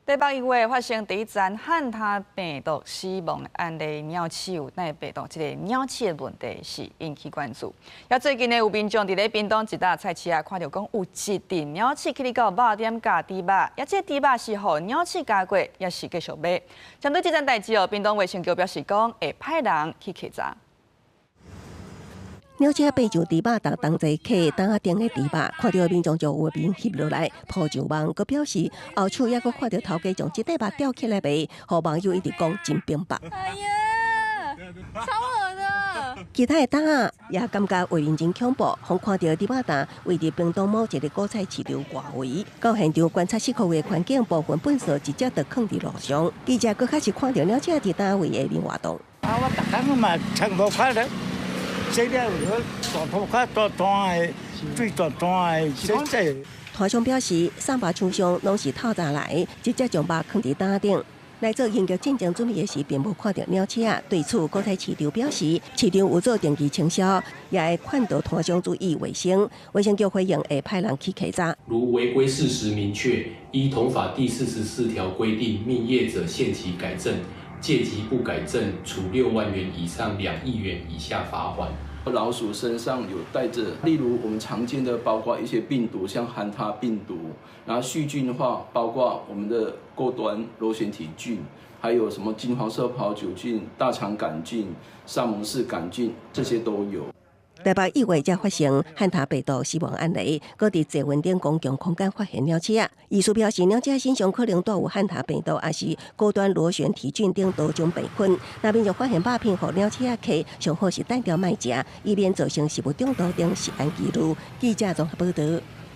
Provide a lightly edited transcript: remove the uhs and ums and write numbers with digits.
台北医院发生第一站汉他病毒死亡案例，鸟鼠有那病毒这个鸟鼠的问题是引起关注。也最近呢，有民众伫咧屏东一搭菜市啊，看到讲有一阵鸟鼠去哩到肉店加猪肉，也这猪肉是互鸟鼠加过，也是继续卖。针对这件代志哦，屏东卫生局表示讲会派人去稽查。 鸟鼠爬上猪肉档，同齐客档啊顶的猪肉，看到民众就有面翕落来，抱上网，佮表示后厝也佮看到头家将这块肉吊起来卖，互网友一直讲真冰白。哎呀，超恶的！其他的档啊也感觉为人真恐怖，互看到猪肉档位伫屏东某一个果菜市场外围，到现场观察4个月环境，部分粪扫直接就放伫路上。记者佮开始看到鸟鼠伫单位的面活动。啊，我逐工嘛长头发咧。 洗了大头壳大大的，最大大的洗。团商表示，上把厂商拢是透早来，直接将肉放伫担顶。来做营业进前准备的时，并无看到鸟鼠啊。对此，果菜市场表示，市场有做定期清销，也会劝导团商注意卫生。卫生局回应会派人去稽查。如违规事实明确，依同法第44条规定，命业者限期改正。 借机不改正，处6万元以上2亿元以下罚款。老鼠身上有带着，例如我们常见的，包括一些病毒，像汉他病毒，然后细菌的话，包括我们的钩端螺旋体菌，还有什么金黄色葡萄球菌、大肠杆菌、萨蒙氏杆菌，这些都有。 台北医院才发生汉他病毒死亡案例，搁伫济云顶公共空间发现鸟鼠啊。医师表示，鸟鼠身上可能带有汉他病毒，也是高端螺旋体菌等多种病菌。那边就发现肉片互鸟鼠啊客，上好是单条卖食，以免造成食物中毒等食安记录。记者综合报道。